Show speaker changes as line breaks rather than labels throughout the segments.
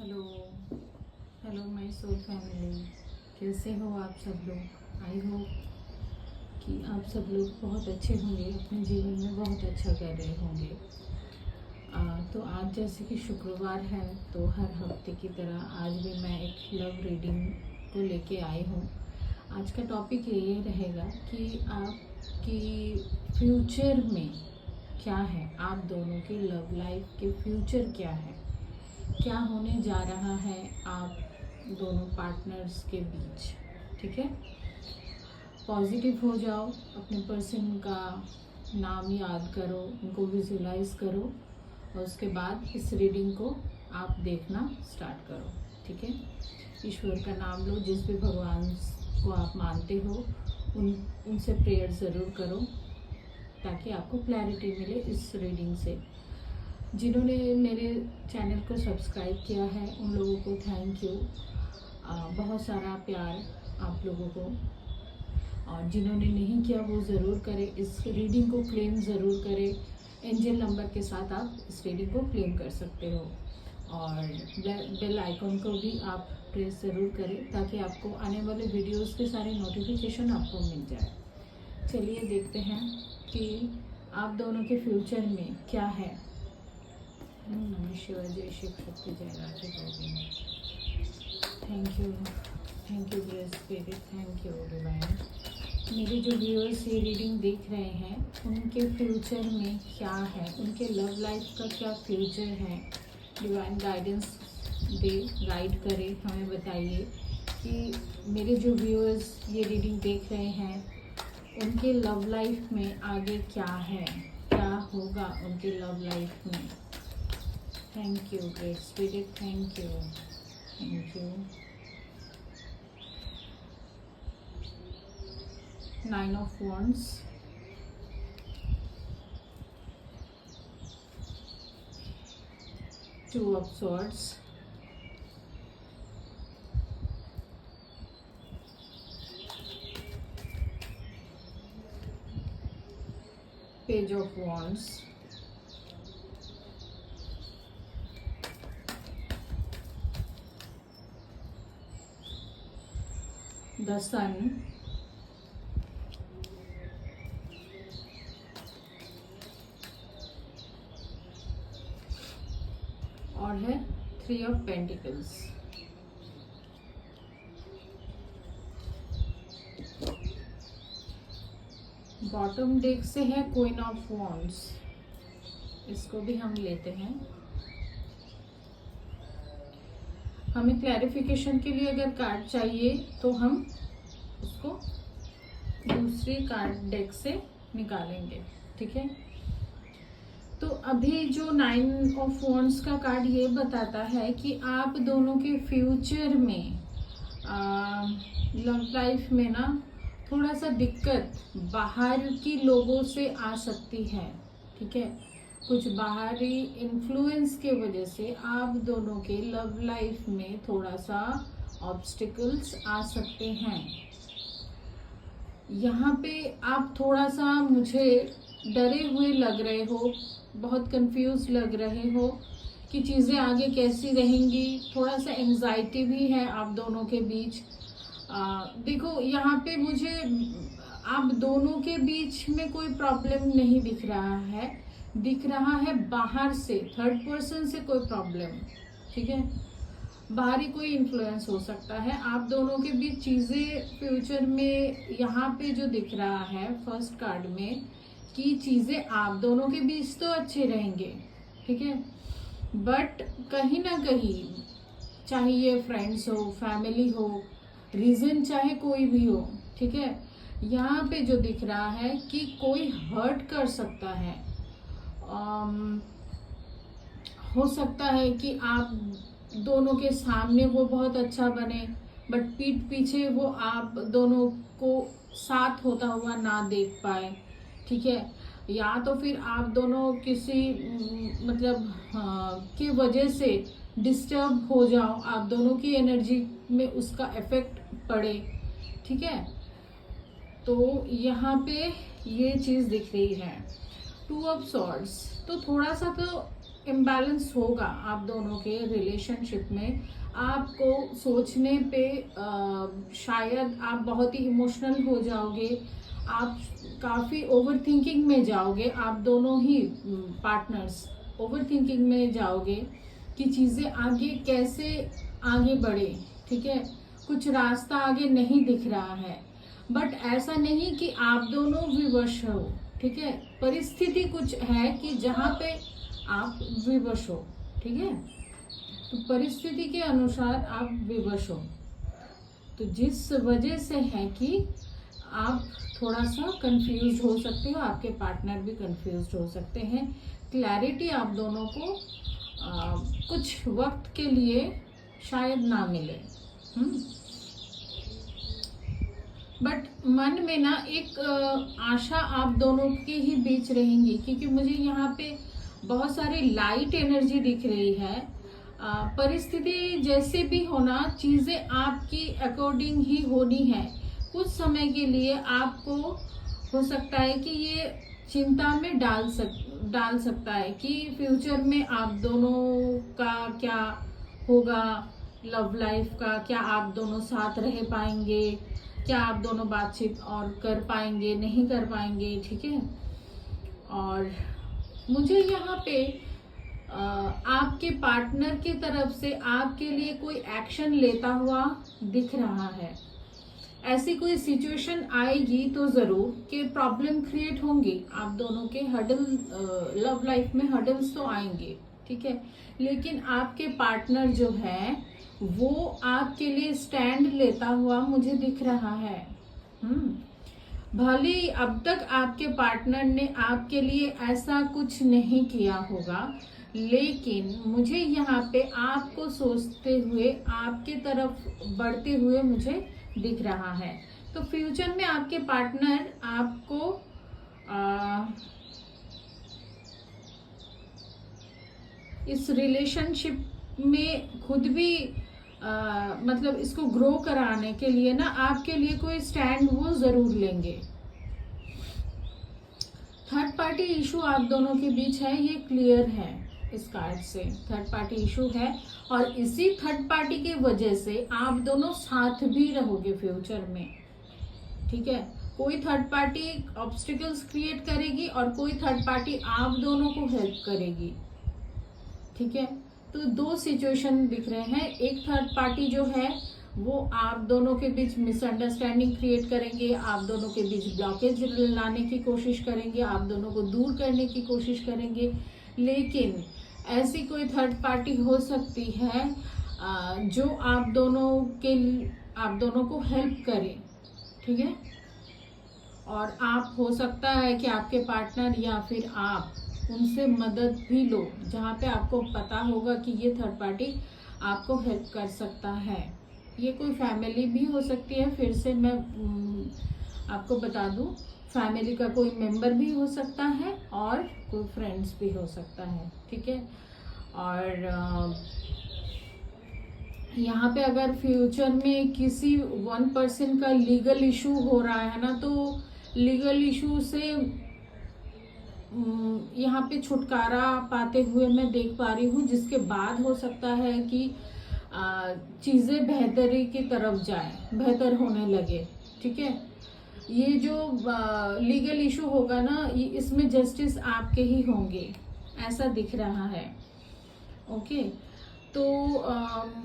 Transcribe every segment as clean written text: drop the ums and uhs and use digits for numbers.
Hello hello my soul family, कैसे हो आप सब लोग। आई होप कि आप सब लोग बहुत अच्छे होंगे, अपने जीवन में बहुत अच्छा कर रहे होंगे। तो आज जैसे कि शुक्रवार है, तो हर हफ्ते की तरह आज भी मैं एक लव रीडिंग को लेके आई हूँ। आज का टॉपिक ये रहेगा कि आपकी फ्यूचर में क्या है, आप दोनों की लव लाइफ के फ्यूचर क्या है, क्या होने जा रहा है आप दोनों पार्टनर्स के बीच। ठीक है, पॉजिटिव हो जाओ, अपने पर्सन का नाम याद करो, उनको विजुलाइज करो और उसके बाद इस रीडिंग को आप देखना स्टार्ट करो। ठीक है, ईश्वर का नाम लो, जिस भी भगवान को आप मानते हो उनसे प्रेयर ज़रूर करो ताकि आपको क्लैरिटी मिले इस रीडिंग से। जिन्होंने मेरे चैनल को सब्सक्राइब किया है उन लोगों को थैंक यू, बहुत सारा प्यार आप लोगों को। और जिन्होंने नहीं किया वो ज़रूर करें, इस रीडिंग को क्लेम ज़रूर करें। एंजल नंबर के साथ आप इस रीडिंग को क्लेम कर सकते हो और बेल आइकॉन को भी आप प्रेस ज़रूर करें ताकि आपको आने वाले वीडियोस के सारे नोटिफिकेशन आपको मिल जाए। चलिए देखते हैं कि आप दोनों के फ्यूचर में क्या है। नमः शिवाय, जय शिव शक्ति, जय Radhe Govind. Thank you grace spirit, thank you divine. मेरे जो व्यूअर्स ये रीडिंग देख रहे हैं उनके फ्यूचर में क्या है, उनके लव लाइफ का क्या फ्यूचर है, डिवाइन गाइडेंस दे, गाइड करे, हमें बताइए कि मेरे जो व्यूअर्स ये रीडिंग देख रहे हैं उनके लव लाइफ में आगे क्या है, क्या होगा उनके लव लाइफ में। Thank you great spirit, thank you, thank you. 9 of Wands, Two of Swords, Page of Wands, the Sun, और है 3 of Pentacles। बॉटम डेक से है क्वीन ऑफ वॉन्ड्स, इसको भी हम लेते हैं। हमें क्लैरिफिकेशन के लिए अगर कार्ड चाहिए तो हम उसको दूसरी कार्ड डेक से निकालेंगे। ठीक है, तो अभी जो 9 ऑफ वॉन्ड्स का कार्ड ये बताता है कि आप दोनों के फ्यूचर में लव लाइफ में ना थोड़ा सा दिक्कत बाहर की लोगों से आ सकती है। ठीक है, कुछ बाहरी इन्फ्लुएंस के वजह से आप दोनों के लव लाइफ में थोड़ा सा ऑब्स्टिकल्स आ सकते हैं। यहाँ पे आप थोड़ा सा मुझे डरे हुए लग रहे हो, बहुत कंफ्यूज लग रहे हो कि चीज़ें आगे कैसी रहेंगी, थोड़ा सा एंजाइटी भी है आप दोनों के बीच। देखो यहाँ पे मुझे आप दोनों के बीच में कोई प्रॉब्लम नहीं दिख रहा है, दिख रहा है बाहर से थर्ड पर्सन से कोई प्रॉब्लम। ठीक है, बाहरी कोई इन्फ्लुएंस हो सकता है आप दोनों के बीच चीज़ें फ्यूचर में। यहाँ पे जो दिख रहा है फर्स्ट कार्ड में कि चीज़ें आप दोनों के बीच तो अच्छे रहेंगे। ठीक है, बट कहीं ना कहीं चाहे ये फ्रेंड्स हो, फैमिली हो, रीजन चाहे कोई भी हो, ठीक है, यहाँ पे जो दिख रहा है कि कोई हर्ट कर सकता है। हो सकता है कि आप दोनों के सामने वो बहुत अच्छा बने बट पीठ पीछे वो आप दोनों को साथ होता हुआ ना देख पाए। ठीक है, या तो फिर आप दोनों किसी मतलब की वजह से डिस्टर्ब हो जाओ, आप दोनों की एनर्जी में उसका इफेक्ट पड़े। ठीक है, तो यहाँ पे ये चीज़ दिख रही है। 2 ऑफ सॉर्ड्स, तो थोड़ा सा तो इम्बैलेंस होगा आप दोनों के रिलेशनशिप में। आपको सोचने पे शायद आप बहुत ही इमोशनल हो जाओगे, आप काफ़ी ओवर थिंकिंग में जाओगे, आप दोनों ही पार्टनर्स ओवर थिंकिंग में जाओगे कि चीज़ें आगे कैसे आगे बढ़े। ठीक है, कुछ रास्ता आगे नहीं दिख रहा है, बट ऐसा नहीं कि आप दोनों विवश हो। ठीक है, परिस्थिति कुछ है कि जहाँ पे आप विवश हो। ठीक है, तो परिस्थिति के अनुसार आप विवश हो, तो जिस वजह से है कि आप थोड़ा सा कंफ्यूज हो सकते हो, आपके पार्टनर भी कंफ्यूज हो सकते हैं। क्लैरिटी आप दोनों को कुछ वक्त के लिए शायद ना मिले, बट मन में ना एक आशा आप दोनों के ही बीच रहेंगी, क्योंकि मुझे यहाँ पे बहुत सारी लाइट एनर्जी दिख रही है। परिस्थिति जैसे भी होना, चीज़ें आपकी अकॉर्डिंग ही होनी है। कुछ समय के लिए आपको हो सकता है कि ये चिंता में डाल सकता है कि फ्यूचर में आप दोनों का क्या होगा, लव लाइफ का क्या, आप दोनों साथ रह पाएंगे, क्या आप दोनों बातचीत और कर पाएंगे, नहीं कर पाएंगे। ठीक है, और मुझे यहाँ पे आपके पार्टनर की तरफ से आपके लिए कोई एक्शन लेता हुआ दिख रहा है। ऐसी कोई सिचुएशन आएगी तो जरूर कि प्रॉब्लम क्रिएट होंगी, आप दोनों के हडल, लव लाइफ में हडल्स तो आएंगे। ठीक है, लेकिन आपके पार्टनर जो है वो आपके लिए स्टैंड लेता हुआ मुझे दिख रहा है। भले ही अब तक आपके पार्टनर ने आपके लिए ऐसा कुछ नहीं किया होगा, लेकिन मुझे यहाँ पे आपको सोचते हुए, आपके तरफ बढ़ते हुए मुझे दिख रहा है। तो फ्यूचर में आपके पार्टनर आपको इस रिलेशनशिप में खुद भी मतलब इसको ग्रो कराने के लिए ना आपके लिए कोई स्टैंड वो जरूर लेंगे। थर्ड पार्टी इशू आप दोनों के बीच है, ये क्लियर है इस कार्ड से। थर्ड पार्टी इशू है और इसी थर्ड पार्टी की वजह से आप दोनों साथ भी रहोगे फ्यूचर में। ठीक है, कोई थर्ड पार्टी ऑब्स्टिकल्स क्रिएट करेगी और कोई थर्ड पार्टी आप दोनों को हेल्प करेगी। ठीक है, तो दो सिचुएशन दिख रहे हैं। एक थर्ड पार्टी जो है वो आप दोनों के बीच मिसअंडरस्टैंडिंग क्रिएट करेंगे, आप दोनों के बीच ब्लॉकेज लाने की कोशिश करेंगे, आप दोनों को दूर करने की कोशिश करेंगे। लेकिन ऐसी कोई थर्ड पार्टी हो सकती है जो आप दोनों को हेल्प करे। ठीक है, और आप हो सकता है कि आपके पार्टनर या फिर आप उनसे मदद भी लो, जहाँ पे आपको पता होगा कि ये थर्ड पार्टी आपको हेल्प कर सकता है। ये कोई फैमिली भी हो सकती है, फिर से मैं आपको बता दूं, फैमिली का कोई मेंबर भी हो सकता है और कोई फ्रेंड्स भी हो सकता है। ठीक है, और यहाँ पे अगर फ्यूचर में किसी वन पर्सन का लीगल इशू हो रहा है ना, तो लीगल इशू से यहाँ पे छुटकारा पाते हुए मैं देख पा रही हूँ, जिसके बाद हो सकता है कि चीज़ें बेहतरी की तरफ जाए, बेहतर होने लगे। ठीक है, ये जो लीगल इशू होगा ना, इसमें जस्टिस आपके ही होंगे, ऐसा दिख रहा है। ओके, तो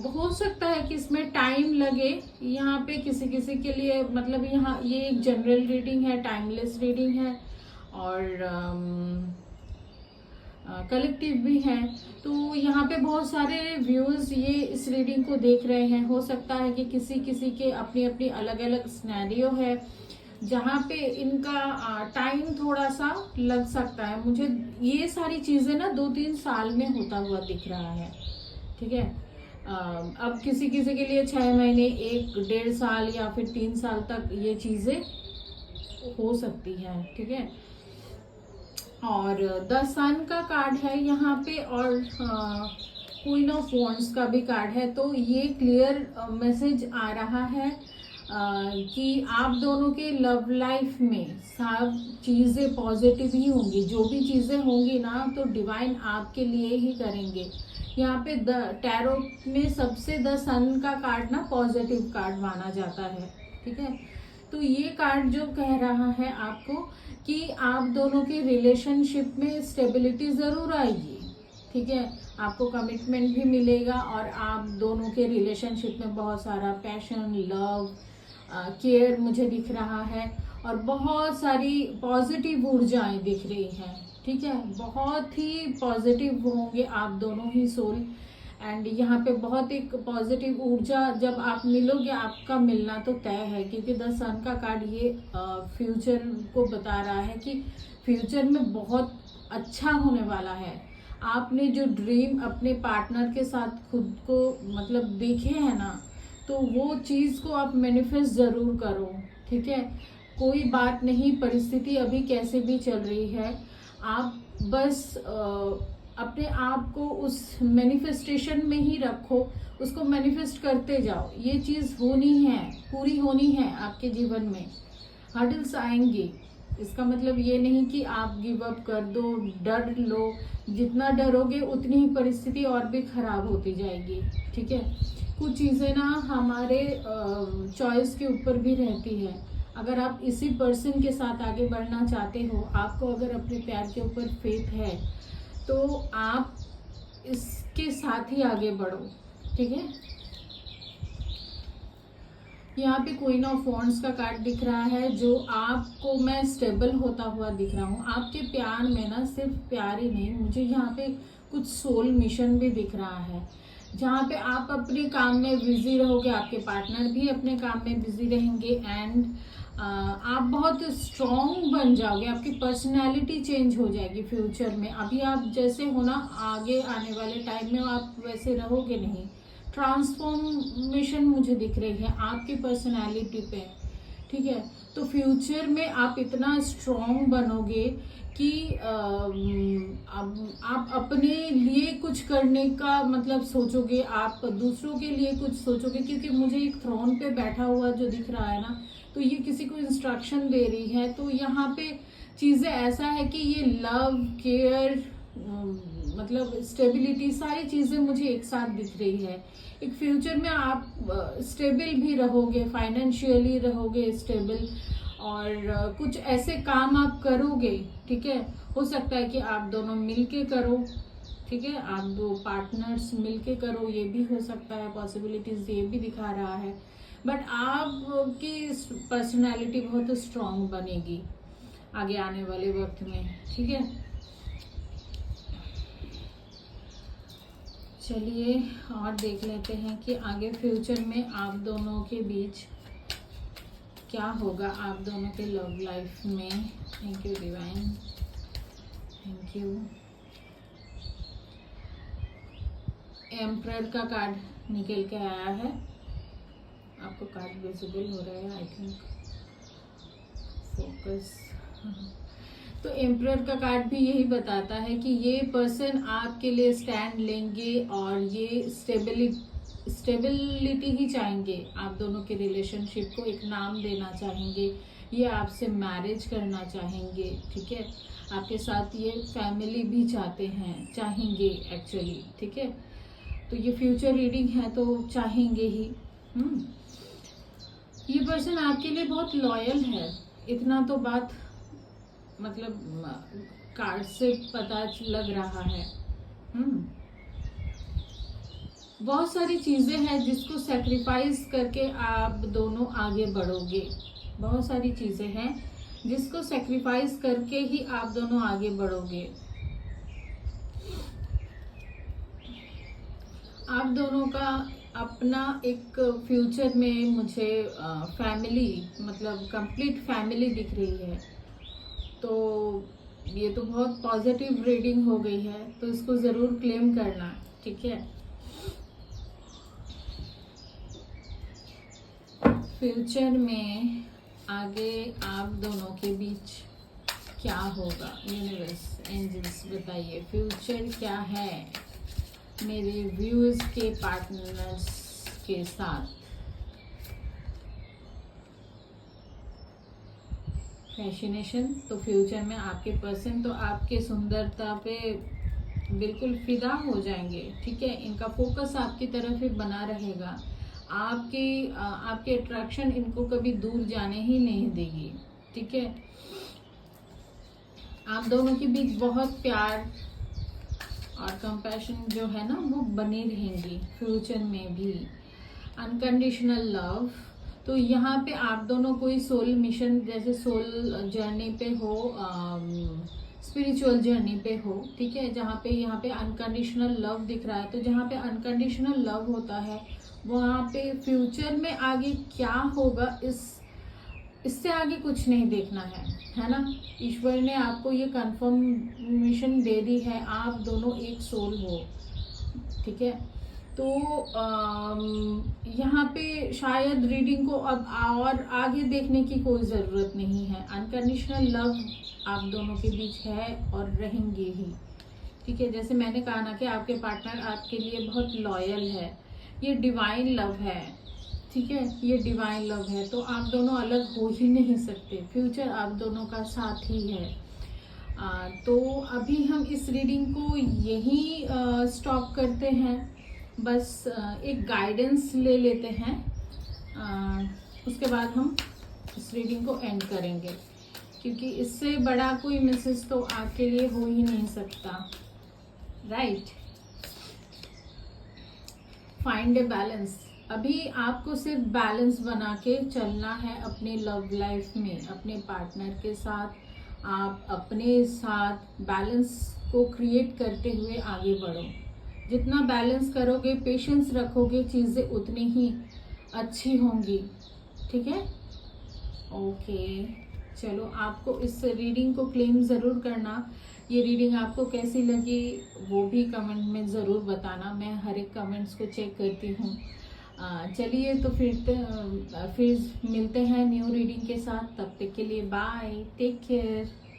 हो सकता है कि इसमें टाइम लगे। यहाँ पे किसी किसी के लिए, मतलब यहाँ ये एक जनरल रीडिंग है, टाइमलेस रीडिंग है और कलेक्टिव भी है। तो यहाँ पे बहुत सारे व्यूअर्स ये इस रीडिंग को देख रहे हैं। हो सकता है कि किसी किसी के अपनी अपनी अलग अलग सिनेरियो है, जहाँ पे इनका टाइम थोड़ा सा लग सकता है। मुझे ये सारी चीजें ना 2-3 साल में होता हुआ दिख रहा है। ठीक है, अब किसी किसी के लिए 6 महीने, 1-1.5 साल या फिर 3 साल तक ये चीजें हो सकती है। ठीक है, और द सन का कार्ड है यहाँ पे और क्वीन ऑफ वॉन्ड्स का भी कार्ड है। तो ये क्लियर मैसेज आ रहा है कि आप दोनों के लव लाइफ में सब चीज़ें पॉजिटिव ही होंगी। जो भी चीज़ें होंगी ना तो डिवाइन आपके लिए ही करेंगे। यहाँ पे टैरो में सबसे द सन का कार्ड ना पॉजिटिव कार्ड माना जाता है, ठीक है। तो ये कार्ड जो कह रहा है आपको कि आप दोनों के रिलेशनशिप में स्टेबिलिटी ज़रूर आएगी, ठीक है। आपको कमिटमेंट भी मिलेगा और आप दोनों के रिलेशनशिप में बहुत सारा पैशन, लव, केयर मुझे दिख रहा है और बहुत सारी पॉजिटिव ऊर्जाएं दिख रही हैं, ठीक है। बहुत ही पॉजिटिव होंगे आप दोनों ही सोल। एंड यहाँ पे बहुत एक पॉजिटिव ऊर्जा, जब आप मिलोगे आपका मिलना तो तय है, क्योंकि द सन का कार्ड ये फ्यूचर को बता रहा है कि फ्यूचर में बहुत अच्छा होने वाला है। आपने जो ड्रीम अपने पार्टनर के साथ खुद को मतलब देखे हैं ना, तो वो चीज़ को आप मैनिफेस्ट ज़रूर करो, ठीक है। कोई बात नहीं, परिस्थिति अभी कैसे भी चल रही है, आप बस अपने आप को उस मैनिफेस्टेशन में ही रखो, उसको मैनिफेस्ट करते जाओ। ये चीज़ होनी है, पूरी होनी है आपके जीवन में। हर्डल्स आएंगे, इसका मतलब ये नहीं कि आप गिव अप कर दो, डर लो। जितना डरोगे उतनी ही परिस्थिति और भी खराब होती जाएगी, ठीक है। कुछ चीज़ें ना हमारे चॉइस के ऊपर भी रहती है। अगर आप इसी पर्सन के साथ आगे बढ़ना चाहते हो, आपको अगर अपने प्यार के ऊपर फेथ है, तो आप इसके साथ ही आगे बढ़ो, ठीक है। यहाँ पे क्वीन ऑफ वॉन्ड्स का कार्ड दिख रहा है, जो आपको मैं स्टेबल होता हुआ दिख रहा हूँ। आपके प्यार में ना सिर्फ प्यार ही नहीं, मुझे यहाँ पे कुछ सोल मिशन भी दिख रहा है, जहाँ पे आप अपने काम में बिजी रहोगे, आपके पार्टनर भी अपने काम में बिजी रहेंगे एंड आप बहुत स्ट्रॉन्ग बन जाओगे। आपकी पर्सनैलिटी चेंज हो जाएगी फ्यूचर में। अभी आप जैसे हो ना, आगे आने वाले टाइम में आप वैसे रहोगे नहीं। ट्रांसफॉर्मेशन मुझे दिख रही है आपकी पर्सनैलिटी पे, ठीक है। तो फ्यूचर में आप इतना स्ट्रॉन्ग बनोगे कि आप अपने लिए कुछ करने का मतलब सोचोगे, आप दूसरों के लिए कुछ सोचोगे। क्योंकि मुझे एक थ्रोन पे बैठा हुआ जो दिख रहा है ना, तो ये किसी को इंस्ट्रक्शन दे रही है। तो यहाँ पे चीज़ें ऐसा है कि ये लव, केयर, मतलब स्टेबिलिटी, सारी चीज़ें मुझे एक साथ दिख रही है। एक फ्यूचर में आप स्टेबल भी रहोगे, फाइनेंशियली रहोगे स्टेबल, और कुछ ऐसे काम आप करोगे, ठीक है। हो सकता है कि आप दोनों मिलके करो, ठीक है। आप दो पार्टनर्स मिलके करो, ये भी हो सकता है, पॉसिबिलिटीज ये भी दिखा रहा है। बट आपकी पर्सनैलिटी बहुत स्ट्रांग बनेगी आगे आने वाले वक्त में, ठीक है। चलिए और देख लेते हैं कि आगे फ्यूचर में आप दोनों के बीच क्या होगा, आप दोनों के लव लाइफ में। Thank you divine, thank you. Emperor का कार्ड निकल के आया है, आपको कार्ड विजिबल हो रहा है आई थिंक, फोकस। तो एम्परर का कार्ड भी यही बताता है कि ये पर्सन आपके लिए स्टैंड लेंगे और ये स्टेबिलिटी ही चाहेंगे। आप दोनों के रिलेशनशिप को एक नाम देना चाहेंगे, ये आपसे मैरिज करना चाहेंगे, ठीक है। आपके साथ ये फैमिली भी चाहेंगे एक्चुअली, ठीक है। तो ये फ्यूचर रीडिंग है तो चाहेंगे ही। ये पर्सन आपके लिए बहुत लॉयल है, इतना तो बात मतलब कार्ड से पता लग रहा है। बहुत सारी चीजें हैं जिसको सैक्रिफाइस करके आप दोनों आगे बढ़ोगे। बहुत सारी चीजें हैं जिसको सैक्रिफाइस करके ही आप दोनों आगे बढ़ोगे। आप दोनों का अपना एक फ्यूचर में मुझे फैमिली, मतलब कंप्लीट फैमिली दिख रही है। तो ये तो बहुत पॉजिटिव रीडिंग हो गई है, तो इसको ज़रूर क्लेम करना, ठीक है। फ्यूचर में आगे आप दोनों के बीच क्या होगा, यूनिवर्स, एंजल्स बताइए फ्यूचर क्या है मेरे व्यूअर्स के पार्टनर्स के साथ। फैसिनेशन, तो फ्यूचर में आपके पर्सन तो आपके सुंदरता पे बिल्कुल फिदा हो जाएंगे, ठीक है। इनका फोकस आपकी तरफ ही बना रहेगा, आपके अट्रैक्शन इनको कभी दूर जाने ही नहीं देगी, ठीक है। आप दोनों के बीच बहुत प्यार और कंपैशन जो है ना वो बनी रहेंगी फ्यूचर में भी। अनकंडीशनल लव, तो यहाँ पे आप दोनों कोई सोल मिशन जैसे सोल जर्नी पे हो, स्पिरिचुअल जर्नी पे हो, ठीक है। जहाँ पे यहाँ पे अनकंडीशनल लव दिख रहा है, तो जहाँ पे अनकंडीशनल लव होता है वहाँ पे फ्यूचर में आगे क्या होगा इससे आगे कुछ नहीं देखना है ना। ईश्वर ने आपको ये कंफर्मेशन दे दी है, आप दोनों एक सोल हो, ठीक है। तो यहाँ पे शायद रीडिंग को अब और आगे देखने की कोई ज़रूरत नहीं है। अनकंडीशनल लव आप दोनों के बीच है और रहेंगे ही, ठीक है। जैसे मैंने कहा ना कि आपके पार्टनर आपके लिए बहुत लॉयल है, ये डिवाइन लव है, ठीक है। ये डिवाइन लव है, तो आप दोनों अलग हो ही नहीं सकते, फ्यूचर आप दोनों का साथ ही है। तो अभी हम इस रीडिंग को यहीं स्टॉप करते हैं, बस एक गाइडेंस ले लेते हैं, उसके बाद हम इस रीडिंग को एंड करेंगे, क्योंकि इससे बड़ा कोई मैसेज तो आपके लिए हो ही नहीं सकता, राइट। फाइंड ए बैलेंस, अभी आपको सिर्फ बैलेंस बना के चलना है अपने लव लाइफ में, अपने पार्टनर के साथ आप अपने साथ बैलेंस को क्रिएट करते हुए आगे बढ़ो। जितना बैलेंस करोगे, पेशेंस रखोगे, चीज़ें उतनी ही अच्छी होंगी, ठीक है। ओके, चलो आपको इस रीडिंग को क्लेम ज़रूर करना। ये रीडिंग आपको कैसी लगी वो भी कमेंट में ज़रूर बताना, मैं हर एक कमेंट्स को चेक करती हूँ। चलिए तो फिर मिलते हैं न्यू रीडिंग के साथ, तब तक के लिए बाय, टेक केयर।